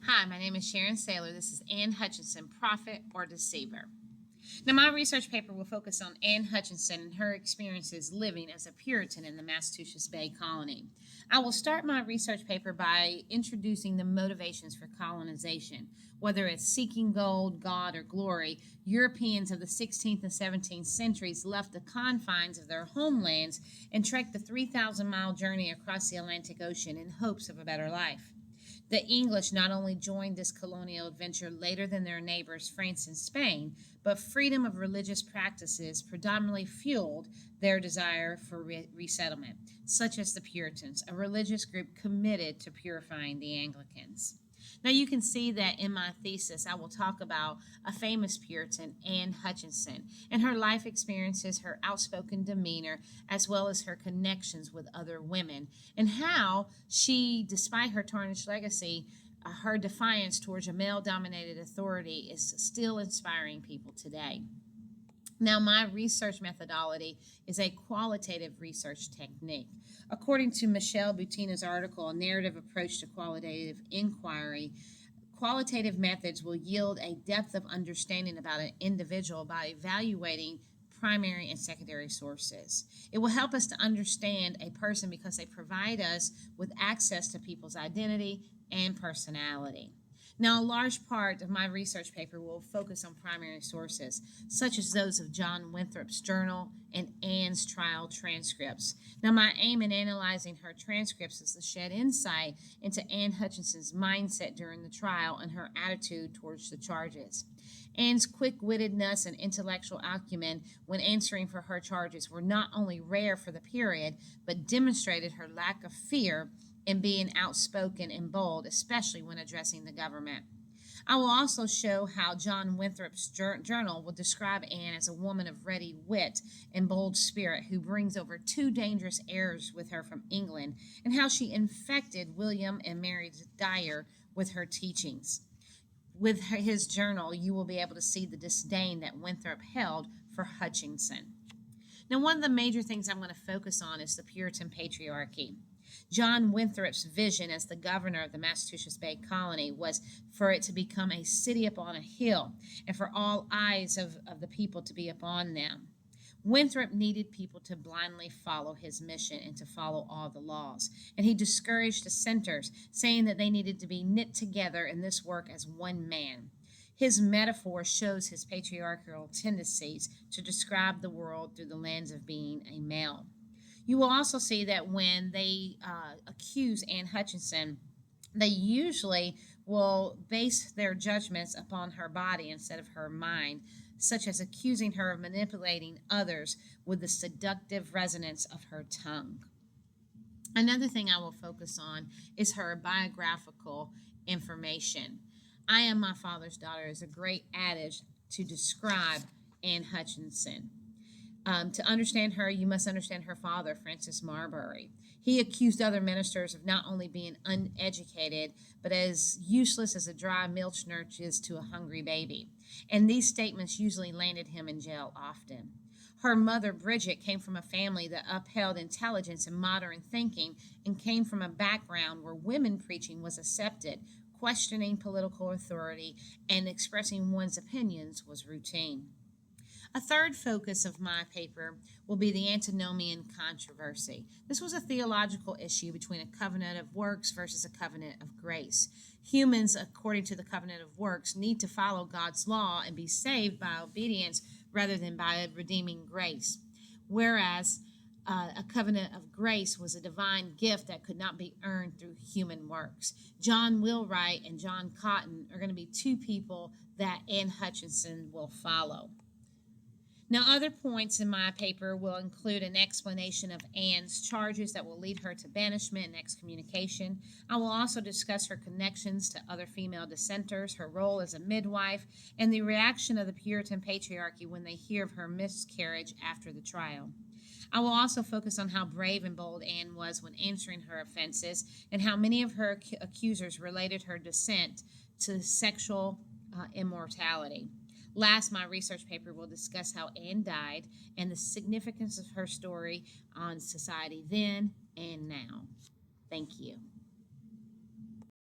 Hi, my name is Sharon Saylor. This is Anne Hutchinson, Prophet or Deceiver. Now, my research paper will focus on Anne Hutchinson and her experiences living as a Puritan in the Massachusetts Bay Colony. I will start my research paper by introducing the motivations for colonization. Whether it's seeking gold, God, or glory, Europeans of the 16th and 17th centuries left the confines of their homelands and trekked the 3,000-mile journey across the Atlantic Ocean in hopes of a better life. The English not only joined this colonial adventure later than their neighbors France and Spain, but freedom of religious practices predominantly fueled their desire for resettlement, such as the Puritans, a religious group committed to purifying the Anglicans. Now you can see that in my thesis I will talk about a famous Puritan, Anne Hutchinson, and her life experiences, her outspoken demeanor, as well as her connections with other women, and how she, despite her tarnished legacy, her defiance towards a male-dominated authority is still inspiring people today. Now, my research methodology is a qualitative research technique. According to Michelle Buttina's article, A Narrative Approach to Qualitative Inquiry, qualitative methods will yield a depth of understanding about an individual by evaluating primary and secondary sources. It will help us to understand a person because they provide us with access to people's identity and personality. Now, a large part of my research paper will focus on primary sources, such as those of John Winthrop's journal and Anne's trial transcripts. Now, my aim in analyzing her transcripts is to shed insight into Anne Hutchinson's mindset during the trial and her attitude towards the charges. Anne's quick-wittedness and intellectual acumen when answering for her charges were not only rare for the period, but demonstrated her lack of fear in being outspoken and bold, especially when addressing the government. I will also show how John Winthrop's journal will describe Anne as a woman of ready wit and bold spirit who brings over 2 dangerous heirs with her from England, and how she infected William and Mary Dyer with her teachings. With his journal, you will be able to see the disdain that Winthrop held for Hutchinson. Now, one of the major things I'm going to focus on is the Puritan patriarchy. John Winthrop's vision as the governor of the Massachusetts Bay Colony was for it to become a city upon a hill and for all eyes of the people to be upon them. Winthrop needed people to blindly follow his mission and to follow all the laws, and he discouraged dissenters, saying that they needed to be knit together in this work as one man. His metaphor shows his patriarchal tendencies to describe the world through the lens of being a male. You will also see that when they accuse Anne Hutchinson, they usually will base their judgments upon her body instead of her mind, such as accusing her of manipulating others with the seductive resonance of her tongue. Another thing I will focus on is her biographical information. I am my father's daughter is a great adage to describe Anne Hutchinson. To understand her, you must understand her father, Francis Marbury. He accused other ministers of not only being uneducated, but as useless as a dry milch nurse is to a hungry baby. And these statements usually landed him in jail often. Her mother, Bridget, came from a family that upheld intelligence and modern thinking and came from a background where women preaching was accepted, questioning political authority, and expressing one's opinions was routine. A third focus of my paper will be the antinomian controversy. This was a theological issue between a covenant of works versus a covenant of grace. Humans, according to the covenant of works, need to follow God's law and be saved by obedience rather than by redeeming grace, whereas a covenant of grace was a divine gift that could not be earned through human works. John Wheelwright and John Cotton are going to be 2 people that Anne Hutchinson will follow. Now, other points in my paper will include an explanation of Anne's charges that will lead her to banishment and excommunication. I will also discuss her connections to other female dissenters, her role as a midwife, and the reaction of the Puritan patriarchy when they hear of her miscarriage after the trial. I will also focus on how brave and bold Anne was when answering her offenses and how many of her accusers related her descent to sexual immortality. Last, my research paper will discuss how Anne died and the significance of her story on society then and now. Thank you.